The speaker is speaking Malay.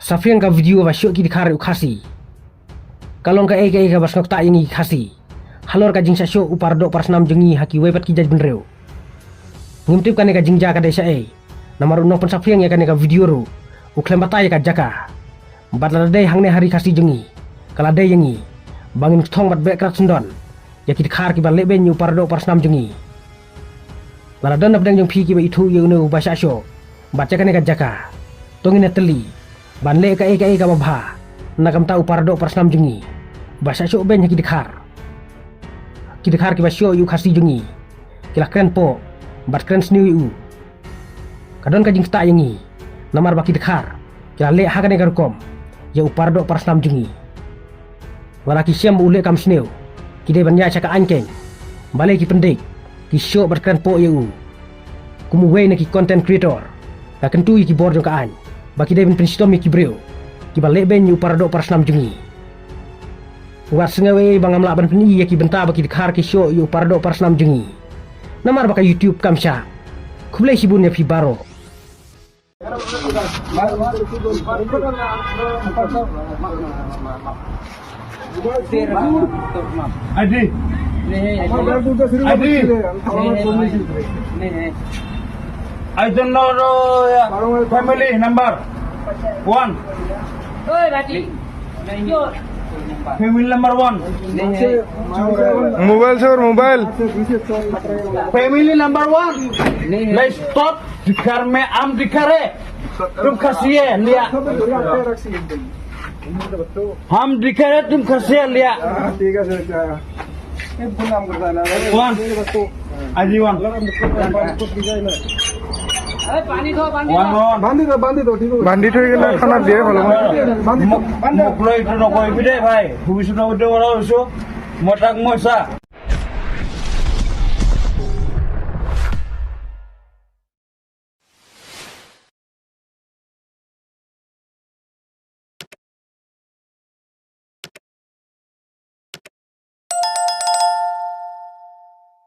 Safian ka video ba syok ki dikhar ukhasi. Kalong ka ega basnok ta yangi khasi. Halor ka jingsa syok upar do parsnam jengi haki wepat ki jaj benreu. Ngumtip ka ne ka jingja ka desa Namar unong pen Safian ya ka ne ka video ru. Uklem batai ka jaka. Batla dai hangne hari khasi jengi. Kala dai yangi. Bangin thong bat bekrat sendon. Ya ki dikhar ki ba leben yu upar do parsnam jengi. Lala dan napdang jeng pi ki ba itu yu ne ubasha syok. Baca ka ne ka jaka. Tongin teli. Ban le ka ega babha. Nakam tau pardo parsnam jengi. Basha syok ben ki dikhar. Ki dikhar ki ba syok yu khasi jengi. Kila kren po. Bat kren sniu yu. Kadon ka jing sta yangi. Namar ba ki dikhar. Kila le ha ka ne garkom. Ya upardo parsnam jengi. Wala ki syam ule kam sniu. Ki de ban ya chaka ankeng. Bale ki pendik. Ki syok bat kren po yu. Kumu we ne ki content creator. Ka kentu ki bor jong ka an. Baki de ben prinstom ki breu. Ki balik ben yu pardo parsnam jengi. Wat sengawe bangam la ban peni ki benta baki dikhar ki syok yu pardo parsnam jengi. Namar baka YouTube kamsha. Kublai sibun ya fi baro. Adi. I don't know family number 1. Family number 1. मोबाइल से और mobile Family number 1. Let's stop. दिखार में आम दिखार है. तुम खसिए लिया. हम दिखार है तुम खसिए लिया. ठीक है सर 1. Adi 1. बांधी थोड़ी के ना खाना दिए फलो মোক লৈ এইটো নকৰিবি দেই ভাই ভৱিষ্যতৰ উদ্যোগ মই তাক মই চা